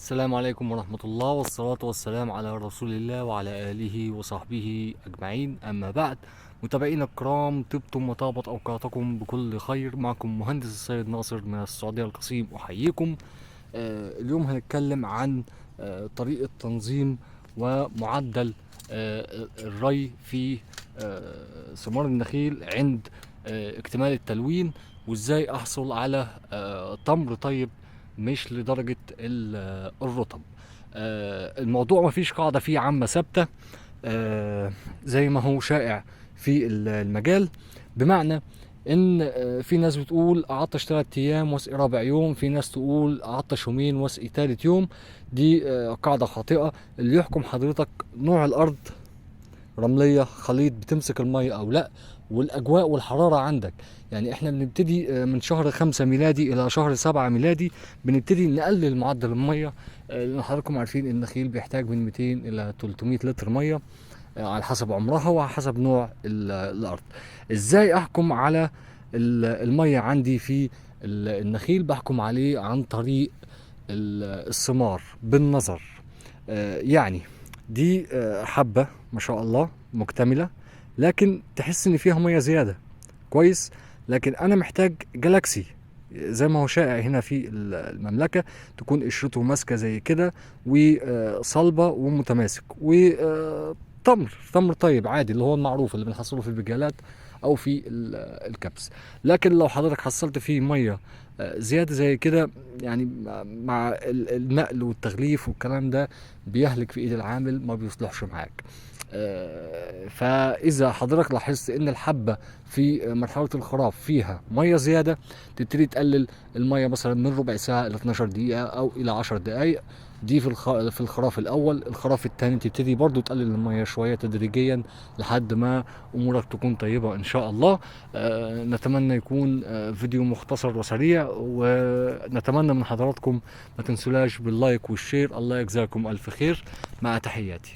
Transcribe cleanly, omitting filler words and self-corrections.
السلام عليكم ورحمة الله، والصلاة والسلام على رسول الله وعلى آله وصحبه أجمعين. أما بعد، متابعينا الكرام، طبتم وطابت أوقاتكم بكل خير. معكم مهندس السيد ناصر من السعودية القصيم، أحييكم. اليوم هنتكلم عن طريقة تنظيم ومعدل الري في ثمار النخيل عند اكتمال التلوين، وازاي احصل على تمر طيب مش لدرجة الرطب. الموضوع مفيش قاعدة فيه عامة ثابتة زي ما هو شائع في المجال. بمعنى ان في ناس بتقول اعطش 3 ايام واسقي رابع يوم، في ناس تقول اعطش يومين واسقي تالت يوم. دي قاعدة خاطئة. اللي يحكم حضرتك نوع الارض، رملية، خليط، بتمسك المية او لا، والاجواء والحرارة عندك. يعني احنا بنبتدي من شهر 5 ميلادي الى شهر 7 ميلادي بنبتدي نقلل معدل المية، لان حضراتكم عارفين النخيل بيحتاج من 200 الى 300 لتر مية على حسب عمرها وعلى حسب نوع الارض. ازاي احكم على المية عندي في النخيل؟ بحكم عليه عن طريق الثمار بالنظر. يعني دي حبة ما شاء الله مكتملة، لكن تحس ان فيها مية زيادة، كويس. لكن انا محتاج جالاكسي زي ما هو شائع هنا في المملكة، تكون قشرته ماسكة زي كده وصلبة ومتماسك، تمر طيب عادي اللي هو المعروف اللي بنحصله في البجالات او في الكبس. لكن لو حضرتك حصلت فيه ميه زياده زي كده، يعني مع النقل والتغليف والكلام ده بيهلك في ايد العامل، ما بيصلحش معاك. فاذا حضرتك لاحظت ان الحبه في مرحله الخراف فيها ميه زياده، تبتدي تقلل الميه مثلا من ربع ساعه الى 12 دقيقه او الى 10 دقائق. دي في الخراف الاول. الخراف الثاني تبتدي برضو تقلل الميه شويه تدريجيا لحد ما امورك تكون طيبه ان شاء الله. نتمنى يكون فيديو مختصر وسريع، ونتمنى من حضراتكم ما تنسولاش باللايك والشير. الله يجزاكم الف خير، مع تحياتي.